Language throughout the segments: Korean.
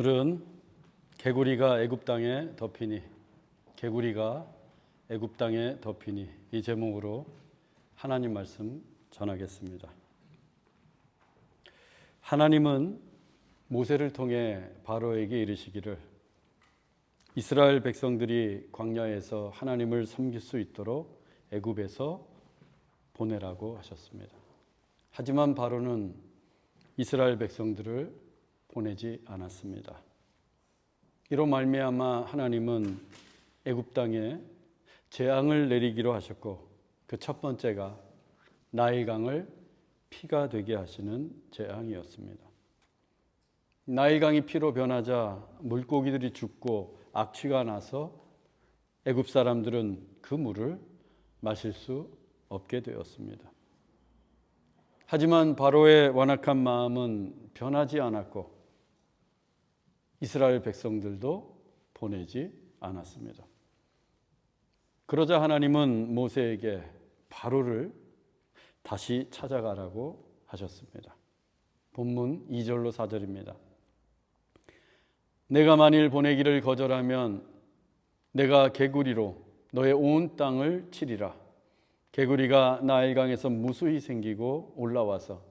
오늘은 개구리가 애굽 땅에 덮이니, 개구리가 애굽 땅에 덮이니 이 제목으로 하나님 말씀 전하겠습니다. 하나님은 모세를 통해 바로에게 이르시기를 이스라엘 백성들이 광야에서 하나님을 섬길 수 있도록 애굽에서 보내라고 하셨습니다. 하지만 바로는 이스라엘 백성들을 보내지 않았습니다. 이로 말미암아 하나님은 애굽 땅에 재앙을 내리기로 하셨고, 그 첫 번째가 나일강을 피가 되게 하시는 재앙이었습니다. 나일강이 피로 변하자 물고기들이 죽고 악취가 나서 애굽 사람들은 그 물을 마실 수 없게 되었습니다. 하지만 바로의 완악한 마음은 변하지 않았고 이스라엘 백성들도 보내지 않았습니다. 그러자 하나님은 모세에게 바로를 다시 찾아가라고 하셨습니다. 본문 2절로 4절입니다. 내가 만일 보내기를 거절하면 내가 개구리로 너의 온 땅을 치리라. 개구리가 나일강에서 무수히 생기고 올라와서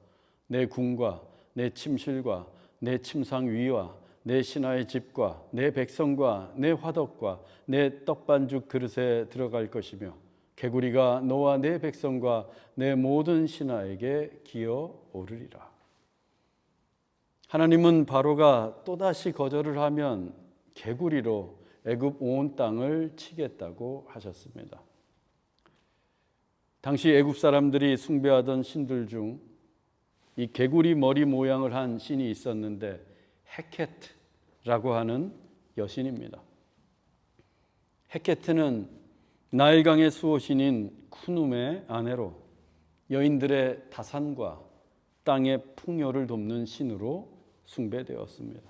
내 궁과 내 침실과 내 침상 위와 내 신하의 집과 내 백성과 내 화덕과 내 떡반죽 그릇에 들어갈 것이며 개구리가 너와 내 백성과 내 모든 신하에게 기어 오르리라. 하나님은 바로가 또다시 거절을 하면 개구리로 애굽 온 땅을 치겠다고 하셨습니다. 당시 애굽 사람들이 숭배하던 신들 중 이 개구리 머리 모양을 한 신이 있었는데 헤케트라고 하는 여신입니다. 헤케트는 나일강의 수호신인 쿠눔의 아내로 여인들의 다산과 땅의 풍요를 돕는 신으로 숭배되었습니다.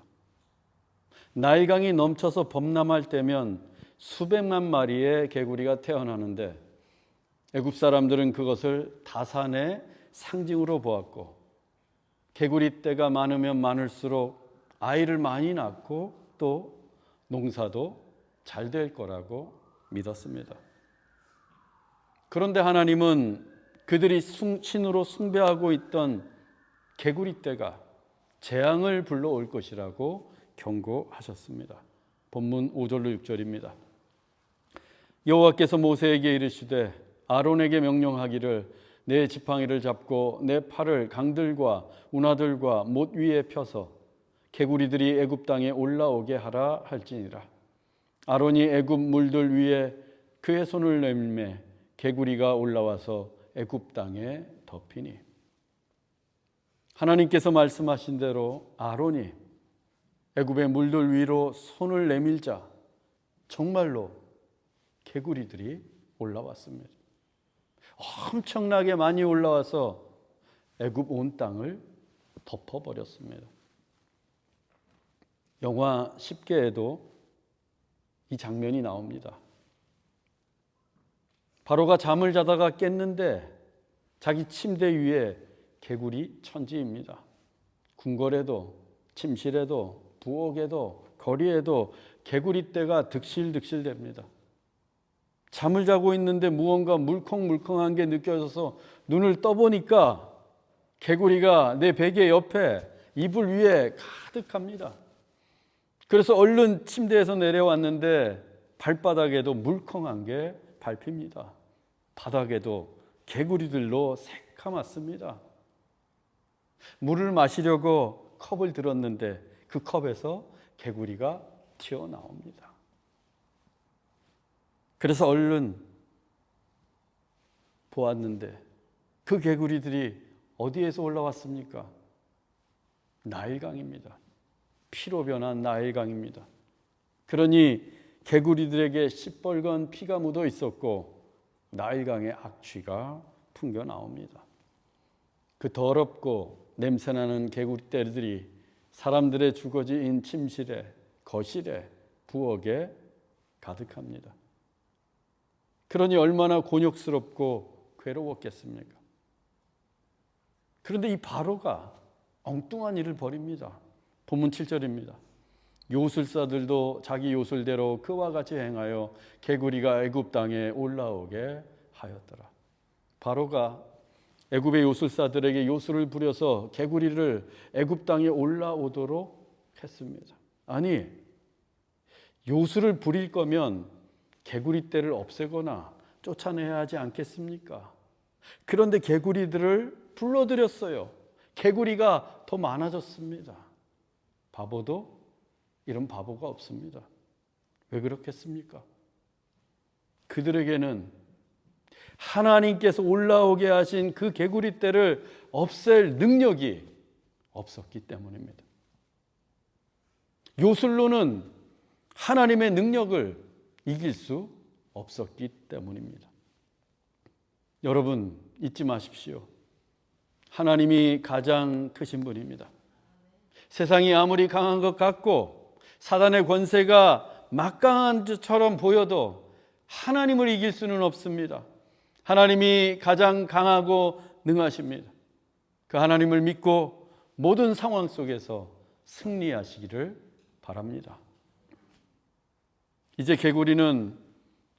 나일강이 넘쳐서 범람할 때면 수백만 마리의 개구리가 태어나는데 애굽 사람들은 그것을 다산의 상징으로 보았고, 개구리 떼가 많으면 많을수록 아이를 많이 낳고 또 농사도 잘 될 거라고 믿었습니다. 그런데 하나님은 그들이 신으로 숭배하고 있던 개구리 떼가 재앙을 불러올 것이라고 경고하셨습니다. 본문 5절로 6절입니다. 여호와께서 모세에게 이르시되 아론에게 명령하기를 내 지팡이를 잡고 내 팔을 강들과 운하들과 못 위에 펴서 개구리들이 애굽 땅에 올라오게 하라 할지니라. 아론이 애굽 물들 위에 그의 손을 내밀매 개구리가 올라와서 애굽 땅에 덮이니. 하나님께서 말씀하신 대로 아론이 애굽의 물들 위로 손을 내밀자 정말로 개구리들이 올라왔습니다. 엄청나게 많이 올라와서 애굽 온 땅을 덮어버렸습니다. 영화 10개에도 이 장면이 나옵니다. 바로가 잠을 자다가 깼는데 자기 침대 위에 개구리 천지입니다. 궁궐에도 침실에도 부엌에도 거리에도 개구리 떼가 득실득실됩니다. 잠을 자고 있는데 무언가 물컹물컹한 게 느껴져서 눈을 떠보니까 개구리가 내 베개 옆에 이불 위에 가득합니다. 그래서 얼른 침대에서 내려왔는데 발바닥에도 물컹한 게 밟힙니다. 바닥에도 개구리들로 새카맣습니다. 물을 마시려고 컵을 들었는데 그 컵에서 개구리가 튀어나옵니다. 그래서 얼른 보았는데 그 개구리들이 어디에서 올라왔습니까? 나일강입니다. 피로 변한 나일강입니다. 그러니 개구리들에게 시뻘건 피가 묻어 있었고 나일강의 악취가 풍겨 나옵니다. 그 더럽고 냄새나는 개구리 떼들이 사람들의 주거지인 침실에, 거실에, 부엌에 가득합니다. 그러니 얼마나 곤욕스럽고 괴로웠겠습니까? 그런데 이 바로가 엉뚱한 일을 벌입니다. 본문 7절입니다. 요술사들도 자기 요술대로 그와 같이 행하여 개구리가 애굽 땅에 올라오게 하였더라. 바로가 애굽의 요술사들에게 요술을 부려서 개구리를 애굽 땅에 올라오도록 했습니다. 아니, 요술을 부릴 거면 개구리 떼를 없애거나 쫓아내야 하지 않겠습니까? 그런데 개구리들을 불러들였어요. 개구리가 더 많아졌습니다. 바보도 이런 바보가 없습니다. 왜 그렇겠습니까? 그들에게는 하나님께서 올라오게 하신 그 개구리 떼를 없앨 능력이 없었기 때문입니다. 요술로는 하나님의 능력을 이길 수 없었기 때문입니다. 여러분 잊지 마십시오. 하나님이 가장 크신 분입니다. 세상이 아무리 강한 것 같고 사단의 권세가 막강한 것처럼 보여도 하나님을 이길 수는 없습니다. 하나님이 가장 강하고 능하십니다. 그 하나님을 믿고 모든 상황 속에서 승리하시기를 바랍니다. 이제 개구리는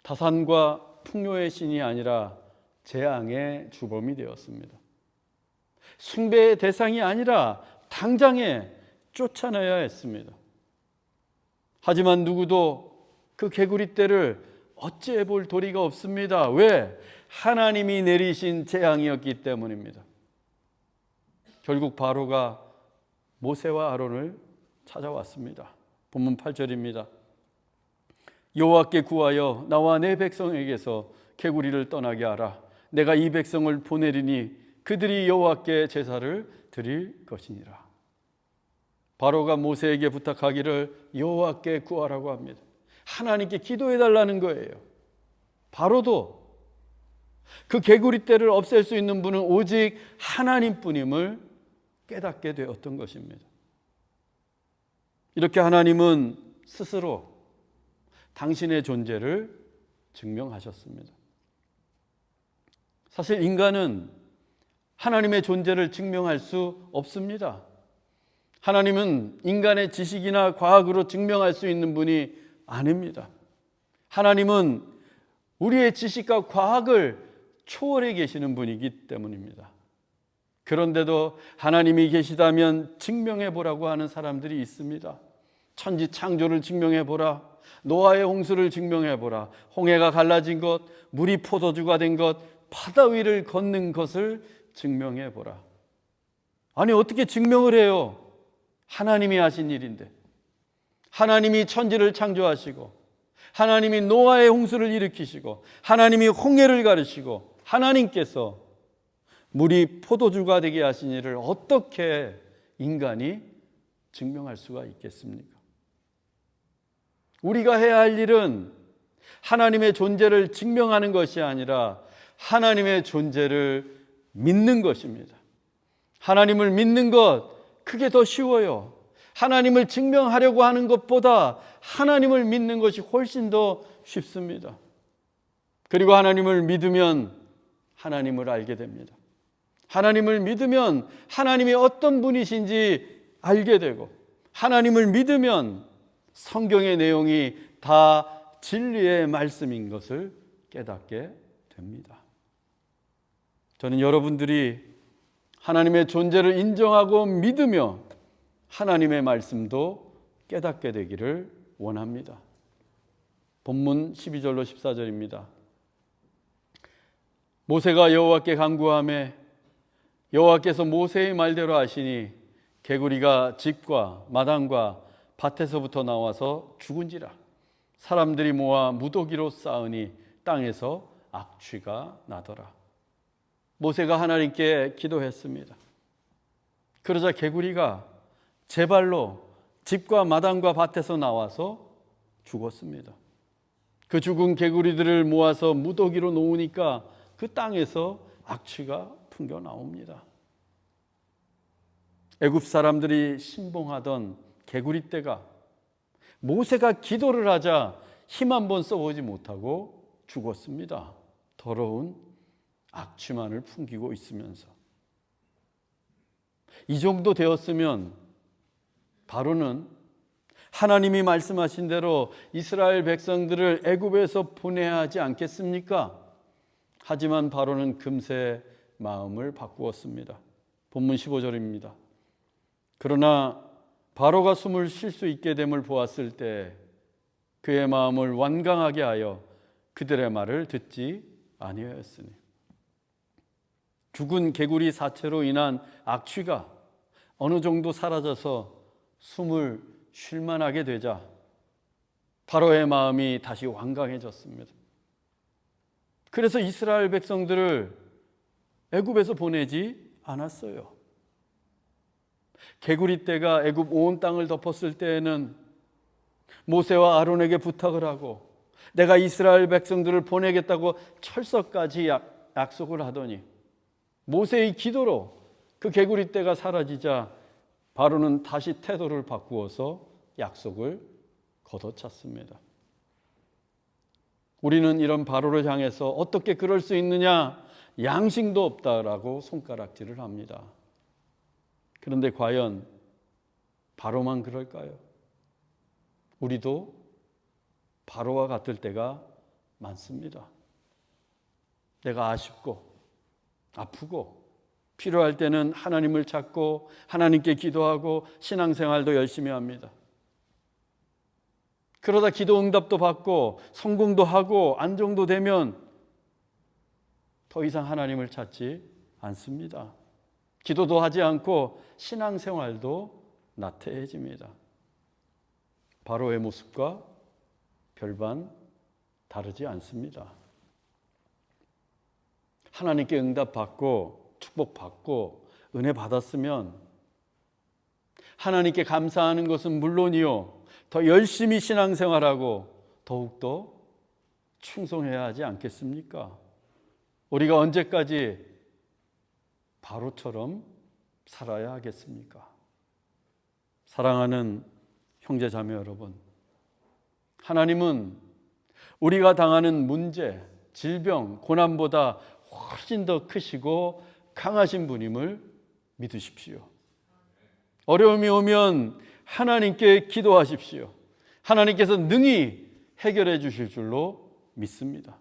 다산과 풍요의 신이 아니라 재앙의 주범이 되었습니다. 숭배의 대상이 아니라 당장에 쫓아내야 했습니다. 하지만 누구도 그 개구리 떼를 어찌해 볼 도리가 없습니다. 왜? 하나님이 내리신 재앙이었기 때문입니다. 결국 바로가 모세와 아론을 찾아왔습니다. 본문 8절입니다. 여호와께 구하여 나와 내 백성에게서 개구리를 떠나게 하라. 내가 이 백성을 보내리니 그들이 여호와께 제사를 드릴 것이니라. 바로가 모세에게 부탁하기를 여호와께 구하라고 합니다. 하나님께 기도해 달라는 거예요. 바로도 그 개구리 떼를 없앨 수 있는 분은 오직 하나님뿐임을 깨닫게 되었던 것입니다. 이렇게 하나님은 스스로 당신의 존재를 증명하셨습니다. 사실 인간은 하나님의 존재를 증명할 수 없습니다. 하나님은 인간의 지식이나 과학으로 증명할 수 있는 분이 아닙니다. 하나님은 우리의 지식과 과학을 초월해 계시는 분이기 때문입니다. 그런데도 하나님이 계시다면 증명해 보라고 하는 사람들이 있습니다. 천지 창조를 증명해 보라. 노아의 홍수를 증명해 보라. 홍해가 갈라진 것, 물이 포도주가 된 것, 바다 위를 걷는 것을 증명해 보라. 아니 어떻게 증명을 해요? 하나님이 하신 일인데. 하나님이 천지를 창조하시고 하나님이 노아의 홍수를 일으키시고 하나님이 홍해를 가르시고 하나님께서 물이 포도주가 되게 하신 일을 어떻게 인간이 증명할 수가 있겠습니까? 우리가 해야 할 일은 하나님의 존재를 증명하는 것이 아니라 하나님의 존재를 믿는 것입니다. 하나님을 믿는 것, 그게 더 쉬워요. 하나님을 증명하려고 하는 것보다 하나님을 믿는 것이 훨씬 더 쉽습니다. 그리고 하나님을 믿으면 하나님을 알게 됩니다. 하나님을 믿으면 하나님이 어떤 분이신지 알게 되고, 하나님을 믿으면 성경의 내용이 다 진리의 말씀인 것을 깨닫게 됩니다. 저는 여러분들이 하나님의 존재를 인정하고 믿으며 하나님의 말씀도 깨닫게 되기를 원합니다. 본문 12절로 14절입니다. 모세가 여호와께 간구하매 여호와께서 모세의 말대로 하시니 개구리가 집과 마당과 밭에서부터 나와서 죽은지라. 사람들이 모아 무더기로 쌓으니 땅에서 악취가 나더라. 모세가 하나님께 기도했습니다. 그러자 개구리가 제 발로 집과 마당과 밭에서 나와서 죽었습니다. 그 죽은 개구리들을 모아서 무더기로 놓으니까 그 땅에서 악취가 풍겨 나옵니다. 애굽 사람들이 신봉하던 개구리 떼가 모세가 기도를 하자 힘 한번 써보지 못하고 죽었습니다. 더러운 악취만을 풍기고 있으면서. 이 정도 되었으면 바로는 하나님이 말씀하신 대로 이스라엘 백성들을 애굽에서 보내야 하지 않겠습니까? 하지만 바로는 금세 마음을 바꾸었습니다. 본문 15절입니다. 그러나 바로가 숨을 쉴 수 있게 됨을 보았을 때 그의 마음을 완강하게 하여 그들의 말을 듣지 아니하였으니. 죽은 개구리 사체로 인한 악취가 어느 정도 사라져서 숨을 쉴만하게 되자 바로의 마음이 다시 완강해졌습니다. 그래서 이스라엘 백성들을 애굽에서 보내지 않았어요. 개구리 떼가 애굽 온 땅을 덮었을 때에는 모세와 아론에게 부탁을 하고 내가 이스라엘 백성들을 보내겠다고 철석까지 약속을 하더니 모세의 기도로 그 개구리 떼가 사라지자 바로는 다시 태도를 바꾸어서 약속을 걷어찼습니다. 우리는 이런 바로를 향해서 어떻게 그럴 수 있느냐, 양심도 없다라고 손가락질을 합니다. 그런데 과연 바로만 그럴까요? 우리도 바로와 같을 때가 많습니다. 내가 아쉽고 아프고 필요할 때는 하나님을 찾고 하나님께 기도하고 신앙생활도 열심히 합니다. 그러다 기도 응답도 받고 성공도 하고 안정도 되면 더 이상 하나님을 찾지 않습니다. 기도도 하지 않고 신앙생활도 나태해집니다. 바로의 모습과 별반 다르지 않습니다. 하나님께 응답받고 축복받고 은혜 받았으면 하나님께 감사하는 것은 물론이요, 더 열심히 신앙생활하고 더욱더 충성해야 하지 않겠습니까? 우리가 언제까지 바로처럼 살아야 하겠습니까? 사랑하는 형제자매 여러분, 하나님은 우리가 당하는 문제, 질병, 고난보다 훨씬 더 크시고 강하신 분임을 믿으십시오. 어려움이 오면 하나님께 기도하십시오. 하나님께서 능히 해결해 주실 줄로 믿습니다.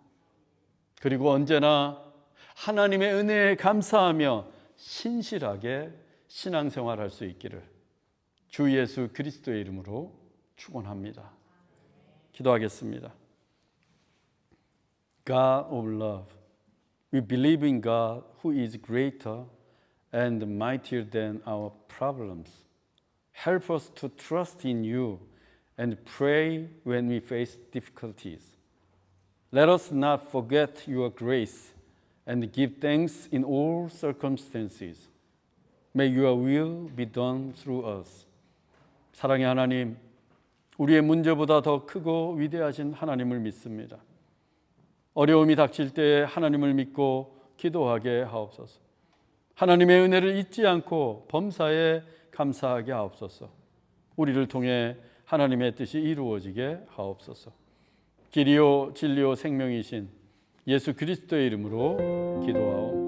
그리고 언제나 하나님의 은혜에 감사하며 신실하게 신앙생활할 수 있기를 주 예수 그리스도의 이름으로 축원합니다. 기도하겠습니다. God of love, we believe in God who is greater and mightier than our problems. Help us to trust in you and pray when we face difficulties. Let us not forget your grace and give thanks in all circumstances. May your will be done through us. 사랑의 하나님, 우리의 문제보다 더 크고 위대하신 하나님을 믿습니다. 어려움이 닥칠 때 하나님을 믿고 기도하게 하옵소서. 하나님의 은혜를 잊지 않고 범사에 감사하게 하옵소서. 우리를 통해 하나님의 뜻이 이루어지게 하옵소서. 길이요 진리요 생명이신 예수 그리스도의 이름으로 기도하옵나이다.